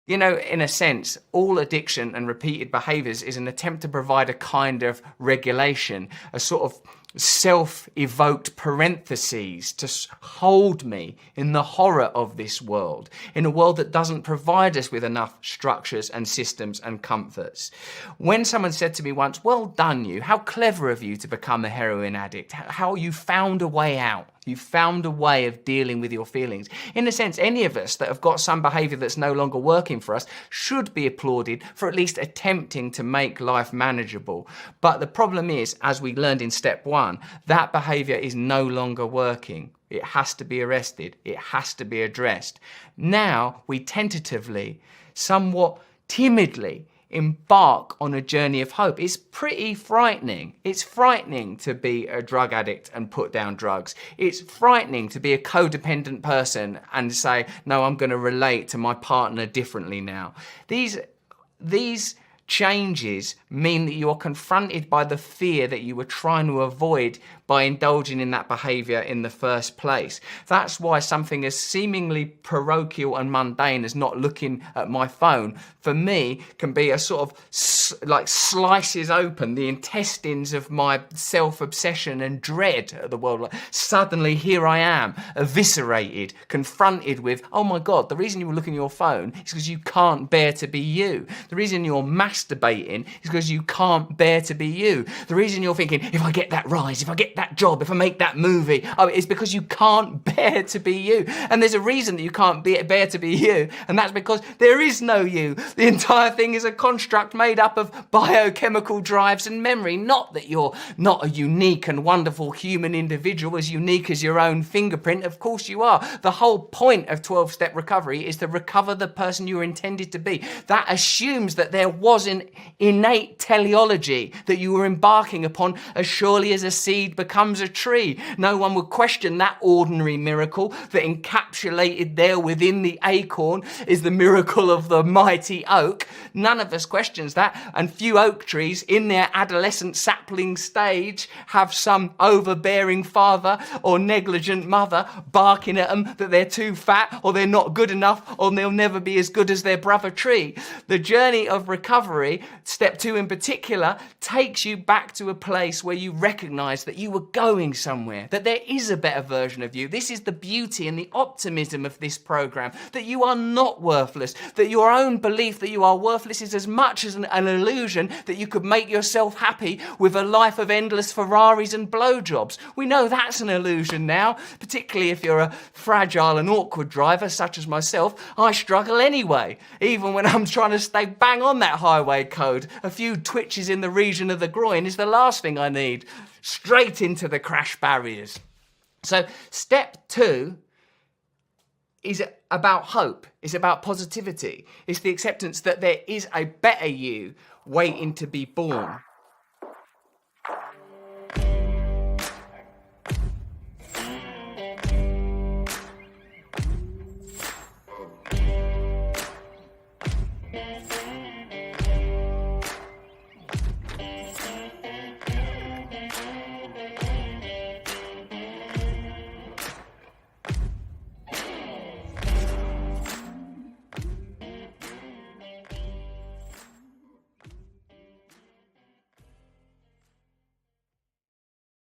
You know, in a sense, all addiction and repeated behaviours is an attempt to provide a kind of regulation, a sort of self-evoked parentheses to hold me in the horror of this world, in a world that doesn't provide us with enough structures and systems and comforts. When someone said to me once, "Well done you, how clever of you to become a heroin addict, how you found a way out. You found a way of dealing with your feelings." In a sense, any of us that have got some behaviour that's no longer working for us should be applauded for at least attempting to make life manageable. But the problem is, as we learned in step one, that behaviour is no longer working. It has to be arrested. It has to be addressed. Now we tentatively, somewhat timidly, embark on a journey of hope. It's pretty frightening. It's frightening to be a drug addict and put down drugs. It's frightening to be a codependent person and say, no, I'm going to relate to my partner differently now. These changes mean that you are confronted by the fear that you were trying to avoid by indulging in that behaviour in the first place. That's why something as seemingly parochial and mundane as not looking at my phone, for me, can be a sort of like slices open the intestines of my self-obsession and dread of the world. Like, suddenly here I am, eviscerated, confronted with, oh my God, the reason you were looking at your phone is because you can't bear to be you. The reason you're masturbating is because you can't bear to be you. The reason you're thinking, if I get that rise, if I get that job, if I make that movie, it's because you can't bear to be you. And there's a reason that you can't bear to be you, and that's because there is no you. The entire thing is a construct made up of biochemical drives and memory, not that you're not a unique and wonderful human individual, as unique as your own fingerprint. Of course you are. The whole point of 12-step recovery is to recover the person you were intended to be. That assumes that there was an innate teleology that you were embarking upon as surely as a seed becomes a tree. No one would question that ordinary miracle that encapsulated there within the acorn is the miracle of the mighty oak. None of us questions that, and few oak trees in their adolescent sapling stage have some overbearing father or negligent mother barking at them that they're too fat or they're not good enough or they'll never be as good as their brother tree. The journey of recovery, step 2 in particular, takes you back to a place where you recognize that you were going somewhere, that there is a better version of you. This is the beauty and the optimism of this program, that you are not worthless, that your own belief that you are worthless is as much as an illusion that you could make yourself happy with a life of endless Ferraris and blowjobs. We know that's an illusion now, particularly if you're a fragile and awkward driver such as myself. I struggle anyway, even when I'm trying to stay bang on that highway code. A few twitches in the region of the groin is the last thing I need. Straight into the crash barriers. So step 2 is about hope. It's about positivity. It's the acceptance that there is a better you waiting to be born.